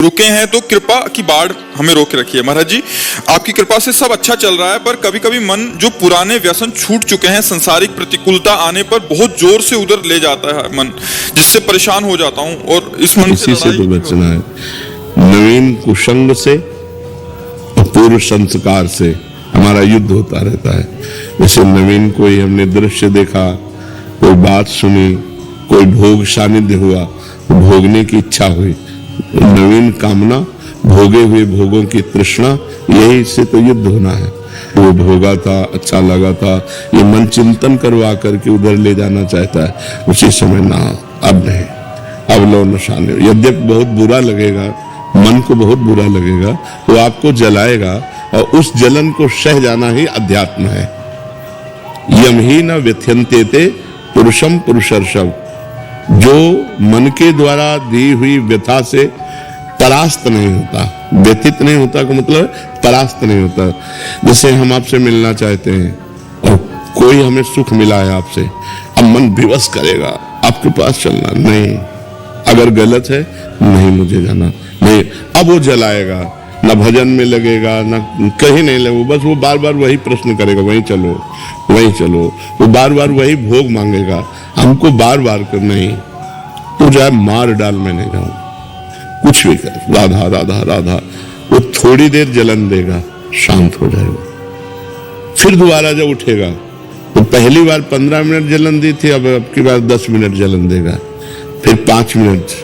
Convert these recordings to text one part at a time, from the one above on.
रुके हैं तो कृपा की बाढ़ हमें रोके रखिए। महाराज जी, आपकी कृपा से सब अच्छा चल रहा है, पर कभी कभी मन जो पुराने व्यसन छूट चुके हैं, सांसारिक प्रतिकूलता आने पर बहुत जोर से उधर ले जाता है मन, जिससे परेशान हो जाता हूँ। और इस मन इसी से तो बचना है, नवीन कुसंग से, पूर्व संस्कार से हमारा युद्ध होता रहता है। जैसे नवीन कोई हमने दृश्य देखा, कोई बात सुनी, कोई भोग सानिध्य हुआ, भोगने की इच्छा हुई, नवीन कामना, भोगे हुए भोगों की तृष्णा, यही से तो युद्ध होना है। वो भोगा था, अच्छा लगा था, ये मन चिंतन करवा करके उधर ले जाना चाहता है। उसी समय ना, अब नहीं, अब लो नशा लो। यद्यपि बहुत बुरा लगेगा, मन को बहुत बुरा लगेगा, वो आपको जलाएगा, और उस जलन को सह जाना ही अध्यात्म है। यम ही न व्यथ्यन्ते ते पुरुषम पुरुषर्षभ, जो मन के द्वारा दी हुई व्यथा से परास्त नहीं होता, व्यथित नहीं होता का मतलब परास्त नहीं होता। जैसे हम आपसे मिलना चाहते हैं और कोई हमें सुख मिला है आपसे, अब मन विवश करेगा आपके पास चलना नहीं, अगर गलत है नहीं मुझे जाना नहीं, अब वो जलाएगा, ना भजन में लगेगा, ना कहीं नहीं लगेगा, बस वो बार बार वही प्रश्न करेगा, वहीं चलो वहीं चलो, वो बार बार वही भोग मांगेगा हमको बार बार कर। नहीं, तू जाए मार डाल, मैं नहीं जाऊं, कुछ भी कर, राधा राधा राधा, वो थोड़ी देर जलन देगा, शांत हो जाएगा। फिर दोबारा जब उठेगा तो पहली बार 15 मिनट जलन दी थी, अब की बार 10 मिनट जलन देगा, फिर 5 मिनट,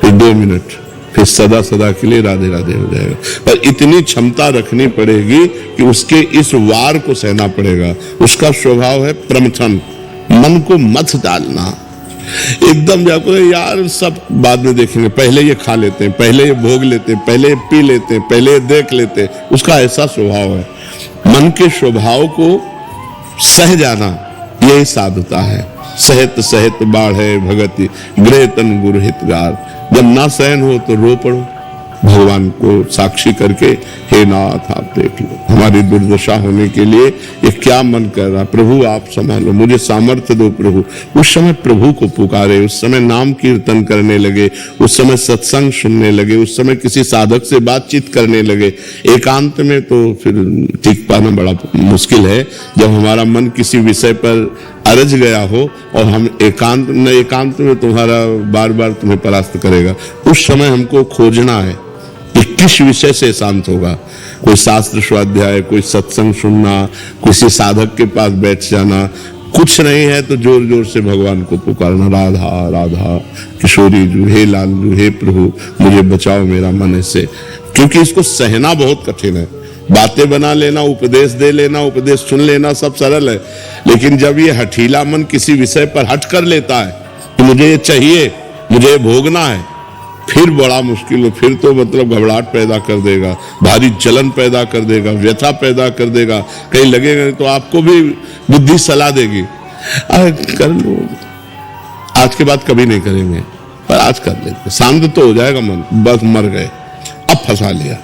फिर 2 मिनट, फिर सदा सदा के लिए राधे राधे हो जाएगा। पर इतनी क्षमता रखनी पड़ेगी कि उसके इस वार को सहना पड़ेगा। उसका स्वभाव है प्रमथन, मन को मत डालना, एकदम जाको यार सब बाद में देखेंगे, पहले ये खा लेते हैं, पहले ये भोग लेते हैं, पहले ये पी लेते हैं, पहले ये देख लेते हैं, उसका ऐसा स्वभाव है। मन के स्वभाव को सह जाना यही साधुता है। सहत सहत बाढ़े भगति गृह तन गुरु हितगार, जब ना सहन हो तो रो पड़ो, भगवान को साक्षी करके, हे नाथ आप देख लो हमारी दुर्दशा होने के लिए ये क्या मन कर रहा, प्रभु आप संभालो, मुझे सामर्थ्य दो प्रभु। उस समय प्रभु को पुकारे, उस समय नाम कीर्तन करने लगे, उस समय सत्संग सुनने लगे, उस समय किसी साधक से बातचीत करने लगे। एकांत में तो फिर टिक पाना बड़ा मुश्किल है, जब हमारा मन किसी विषय पर अरज गया हो और हम एकांत में तुम्हारा बार बार तुम्हें परास्त करेगा। उस समय हमको खोजना है कि किस विषय से शांत होगा। कोई शास्त्र स्वाध्याय, कोई सत्संग सुनना, किसी साधक के पास बैठ जाना, कुछ नहीं है तो जोर जोर से भगवान को पुकारना, राधा राधा किशोरी जू, हे लालू, हे प्रभु मुझे बचाओ मेरा मन ऐसे। क्योंकि इसको सहना बहुत कठिन है। बातें बना लेना, उपदेश दे लेना, उपदेश सुन लेना सब सरल है, लेकिन जब ये हठीला मन किसी विषय पर हट कर लेता है कि मुझे ये चाहिए, मुझे ये भोगना है, फिर बड़ा मुश्किल हो। फिर तो मतलब घबराहट पैदा कर देगा, भारी जलन पैदा कर देगा, व्यथा पैदा कर देगा, कहीं लगेगा तो आपको भी बुद्धि सलाह देगी, कर लो, आज के बाद कभी नहीं करेंगे, पर आज कर लेते, शांत तो हो जाएगा मन, बस मर गए, अब फंसा लिया।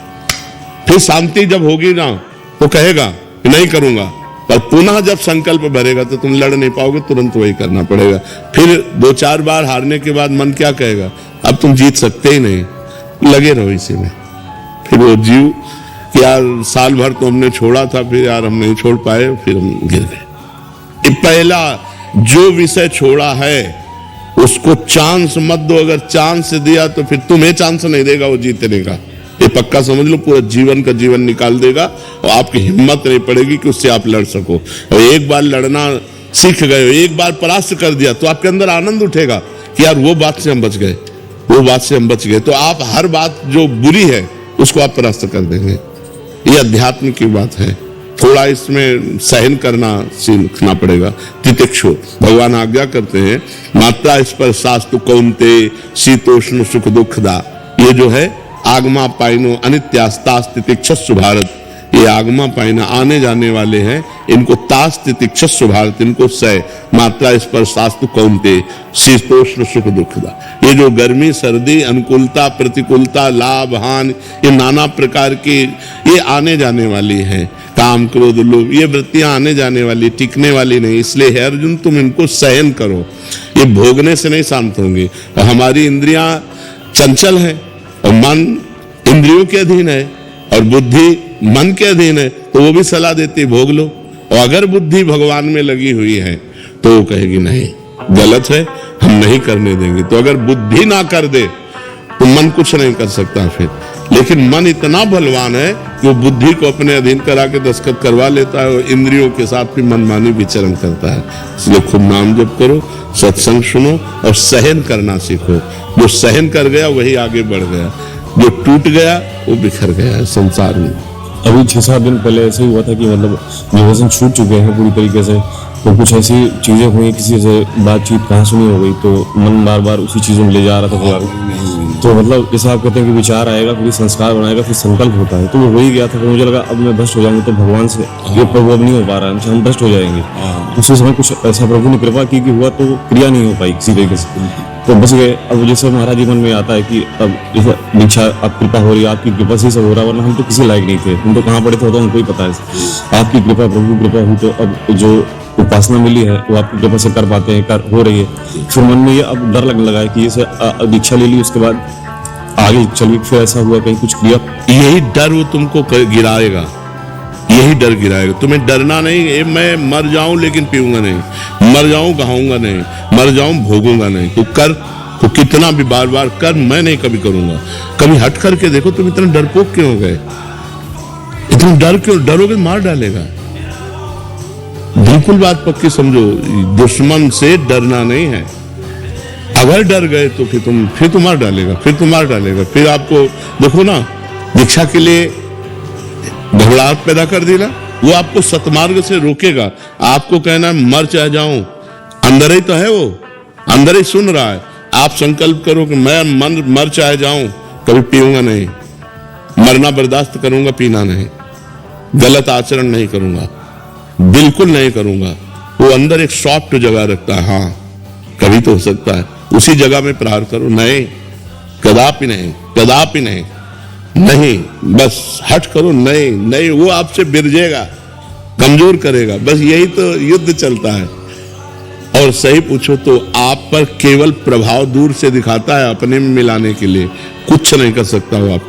फिर शांति जब होगी ना तो कहेगा कि नहीं करूंगा, पर पुनः जब संकल्प भरेगा तो तुम लड़ नहीं पाओगे, तुरंत वही करना पड़ेगा। फिर 2-4 बार हारने के बाद मन क्या कहेगा, अब तुम जीत सकते ही नहीं, लगे रहो इसी में। फिर वो जीव कि यार साल भर तो हमने छोड़ा था, फिर यार हम नहीं छोड़ पाए, फिर हम गिर गए। पहला जो विषय छोड़ा है उसको चांस मत दो, अगर चांस दिया तो फिर तुम्हें चांस नहीं देगा वो जीतने का, ये पक्का समझ लो। पूरा जीवन का जीवन निकाल देगा और आपकी हिम्मत नहीं पड़ेगी कि उससे आप लड़ सको। और एक बार लड़ना सीख गए, एक बार परास्त कर दिया तो आपके अंदर आनंद उठेगा कि यार वो बात से हम बच गए, वो बात से हम बच गए, तो आप हर बात जो बुरी है उसको आप परास्त कर देंगे। ये अध्यात्म की बात है, थोड़ा इसमें सहन करना सीखना पड़ेगा। तितिक्षु भगवान आज्ञा करते हैं, मात्रा स्पर्शास्तु कौन्ते शीतोष्ण सुख दुखदा, ये जो है आगमा पाइनो अनित्यास्तास्तितिक्षस्सु भारत, ये आगमा पाइना आने जाने वाले हैं, इनको तास्तितिक्षस्सु भारत, इनको सह मात्रा स्पर्शास्तु कौन्ते शीतोष्ण सुख दुखदा। ये जो गर्मी सर्दी अनुकूलता प्रतिकूलता लाभ हानि, ये नाना प्रकार की ये आने जाने वाली हैं, काम क्रोध लोभ, ये वृत्तियां आने जाने वाली, टिकने वाली नहीं। इसलिए है अर्जुन तुम इनको सहन करो, ये भोगने से नहीं शांत होंगे। और हमारी इंद्रियां चंचल हैं और मन इंद्रियों के अधीन है और बुद्धि मन के अधीन है, तो वो भी सलाह देती भोग लो। और अगर बुद्धि भगवान में लगी हुई है तो वो कहेगी नहीं, गलत है, हम नहीं करने देंगे। तो अगर बुद्धि ना कर दे तो मन कुछ नहीं कर सकता फिर। लेकिन मन इतना बलवान है कि वो बुद्धि को अपने अधीन करा के दस्तखत करवा लेता है और इंद्रियों के साथ भी मनमानी विचरण करता है। इसलिए खूब नाम जप करो, सत्संग सुनो और सहन करना सीखो। जो सहन कर गया वही आगे बढ़ गया, जो टूट गया वो बिखर गया है संसार में। अभी 6-7 दिन पहले ऐसे ही हुआ था कि मतलब व्यसन छूट चुके हैं पूरी तरीके से, तो कुछ ऐसी चीजें हुई, किसी से बातचीत कहाँ सुनी हो गई तो मन बार बार उसी चीजों में ले जा रहा था। तो मतलब जैसा आप कहते हैं कि विचार आएगा, फिर संस्कार बनाएगा, फिर संकल्प होता है, तो वो वही गया था। फिर मुझे लगा अब मैं भ्रष्ट हो जाऊंगा तो भगवान से ये प्रभु अब नहीं हो पा रहा है, हमसे हम भ्रष्ट हो जाएंगे। उसी समय कुछ ऐसा प्रभु ने कृपा की कि हुआ तो क्रिया नहीं हो पाई किसी तरीके से, तो बच गए। अब जैसे महाराज जी मन में आता है कि अब जैसे दीक्षा अब कृपा हो रही है, आपकी कृपा से सब हो रहा है, वरना हम तो किसी लायक नहीं थे, हम तो कहाँ पड़े थे तो हमको ही पता है। आपकी कृपा, प्रभु कृपा हुई तो अब जो उपासना मिली है वो आपकी कृपा से कर पाते हैं, कर हो रही है। फिर मन में ये अब डर लगने लगा है कि जैसे दीक्षा ले ली उसके बाद आगे चल फिर ऐसा हुआ कहीं कुछ किया। यही डर वो तुमको गिराएगा, यही डर गिराएगा। तुम्हें डरना नहीं, मैं मर जाऊं लेकिन पीऊंगा नहीं, मर जाऊं गहाऊंगा नहीं, मर जाऊं भोगूंगा नहीं। तो कर, तो कितना भी बार बार कर, मैं नहीं कभी करूंगा। कभी हट करके देखो तुम इतना डरपोक क्यों हो गए, इतना डर क्यों, डरोगे मार डालेगा। बिल्कुल बात पक्की समझो, दुश्मन से डरना नहीं है। अगर डर गए तो फिर तो मार डालेगा, फिर आपको देखो ना, दीक्षा के लिए घबराहट पैदा कर देना, वो आपको सतमार्ग से रोकेगा। आपको कहना मर चाहे जाऊं, अंदर ही तो है, वो अंदर ही सुन रहा है। आप संकल्प करो कि मैं मर चाहे जाऊं, कभी पीऊंगा नहीं, मरना बर्दाश्त करूंगा, पीना नहीं, गलत आचरण नहीं करूंगा, बिल्कुल नहीं करूंगा। वो अंदर एक सॉफ्ट जगह रखता है, हाँ कभी तो हो सकता है, उसी जगह में प्रहार करो। नहीं, कदापि नहीं, कदापि नहीं, नहीं, बस हट करो। नहीं, वो आपसे बिरजेगा, कमजोर करेगा। बस यही तो युद्ध चलता है। और सही पूछो तो आप पर केवल प्रभाव दूर से दिखाता है, अपने में मिलाने के लिए कुछ नहीं कर सकता। वो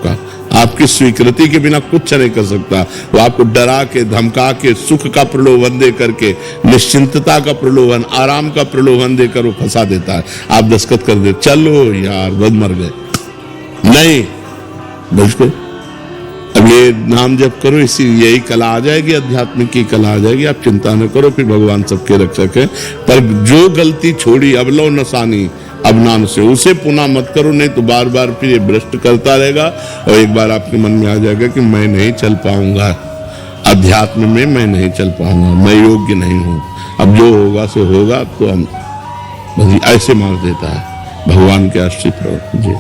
आपकी स्वीकृति के बिना कुछ नहीं कर सकता। वो आपको डरा के, धमका के, सुख का प्रलोभन दे करके, निश्चिंतता का प्रलोभन, आराम का प्रलोभन देकर वो फंसा देता है। आप दस्तखत कर दे, चलो यार बस मर गए, नहीं बच गए। अब ये नाम जप करो, इसी यही कला आ जाएगी, आध्यात्मिक की कला आ जाएगी। आप चिंता न करो, फिर भगवान सबके रक्षक है। पर जो गलती छोड़ी अबलो नसानी अबनान से, उसे पुनः मत करो, नहीं तो बार बार फिर ये भ्रष्ट करता रहेगा। और एक बार आपके मन में आ जाएगा कि मैं नहीं चल पाऊंगा, अध्यात्म में मैं नहीं चल पाऊंगा, मैं योग्य नहीं हूं, अब जो होगा सो होगा। तो हम ऐसे मार देता है भगवान के आश्रित रहो जी।